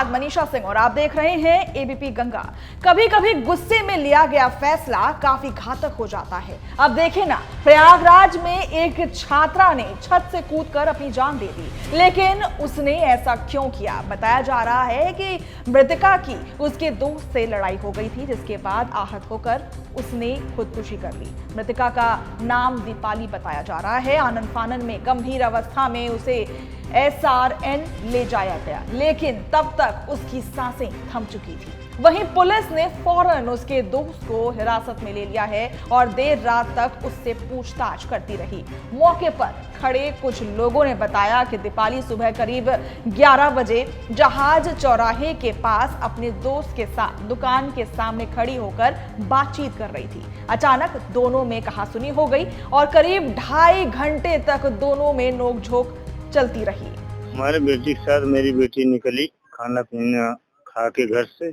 नमस्कार, मनीषा सिंह और आप देख रहे हैं एबीपी गंगा। कभी कभी गुस्से में लिया गया फैसला काफी घातक हो जाता है। अब देखें ना, प्रयागराज में एक छात्रा ने छत से कूदकर अपनी जान दे दी, लेकिन उसने ऐसा क्यों किया? बताया जा रहा है कि मृतका की उसके दोस्त से लड़ाई हो गई थी, जिसके बाद आहत होकर उसने खुदकुशी कर ली। मृतका का नाम दीपाली बताया जा रहा है। आनन फानन में गंभीर अवस्था में उसे SRN ले जाया गया, लेकिन तब तक उसकी सांसें थम चुकी थी। वहीं पुलिस ने फौरन उसके दोस्त को हिरासत में ले लिया है और देर रात तक उससे पूछताछ करती रही। मौके पर खड़े कुछ लोगों ने बताया कि दीपाली सुबह करीब 11 बजे जहाज चौराहे के पास अपने दोस्त के साथ दुकान के सामने खड़ी होकर बातचीत कर रही थी। अचानक दोनों में कहासुनी हो गई और करीब 2.5 घंटे तक दोनों में नोकझोंक चलती रही। हमारे बेटी के साथ मेरी बेटी निकली खाना पीना खा के घर से,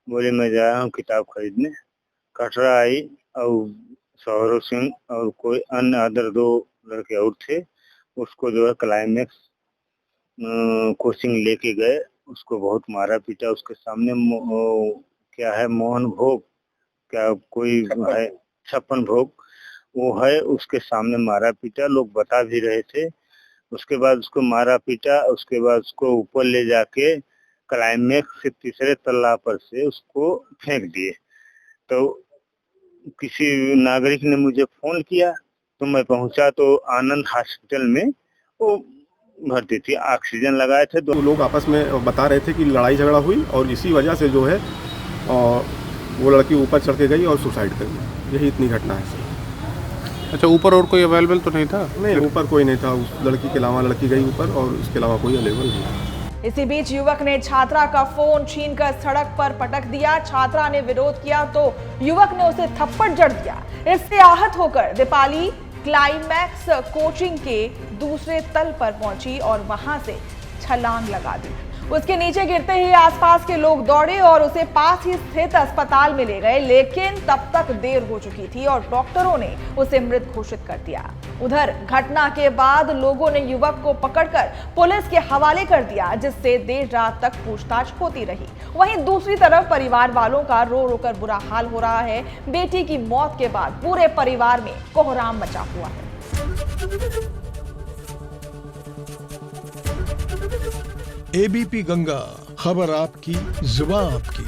बोले मैं जा रहा हूँ किताब खरीदने। कटरा आई और सौरव सिंह और कोई अन्य अदर 2 लड़के और थे, उसको जो है क्लाइमेक्स कोचिंग लेके गए। उसको बहुत मारा पीटा। उसके सामने क्या है मोहन भोग, क्या कोई है 56 भोग, वो है, उसके सामने मारा पीटा। लोग बता भी रहे थे। उसके बाद उसको मारा पीटा। उसके बाद उसको ऊपर ले जाके क्लाइमेक्स से 3रे तल्ला पर से उसको फेंक दिए। तो किसी नागरिक ने मुझे फोन किया तो मैं पहुंचा तो आनंद हॉस्पिटल में वो भर्ती थी, ऑक्सीजन लगाए थे। तो लोग आपस में बता रहे थे कि लड़ाई झगड़ा हुई और इसी वजह से जो है वो लड़की ऊपर चढ़ के गई और सुसाइड कर ली। यही इतनी घटना है। अच्छा, ऊपर और कोई अवेलेबल तो नहीं था? नहीं, ऊपर कोई नहीं था। उस लड़की के अलावा लड़की गई ऊपर और उसके अलावा कोई अवेलेबल नहीं। इसी बीच युवक ने छात्रा का फोन छीनकर सड़क पर पटक दिया। छात्रा ने विरोध किया तो युवक ने उसे थप्पड़ जड़ दिया। इससे आहत होकर दीपाली क्लाइमैक्स कोचिंग के दूसरे तल पर पहुंची और वहां से छलांग लगा दी। उसके नीचे गिरते ही आसपास के लोग दौड़े और उसे पास ही स्थित अस्पताल में ले गए, लेकिन तब तक देर हो चुकी थी और डॉक्टरों ने उसे मृत घोषित कर दिया। उधर घटना के बाद लोगों ने युवक को पकड़कर पुलिस के हवाले कर दिया, जिससे देर रात तक पूछताछ होती रही। वहीं दूसरी तरफ परिवार वालों का रो रो कर बुरा हाल हो रहा है। बेटी की मौत के बाद पूरे परिवार में कोहराम मचा हुआ है। एबीपी गंगा, खबर आपकी, जुबान आपकी।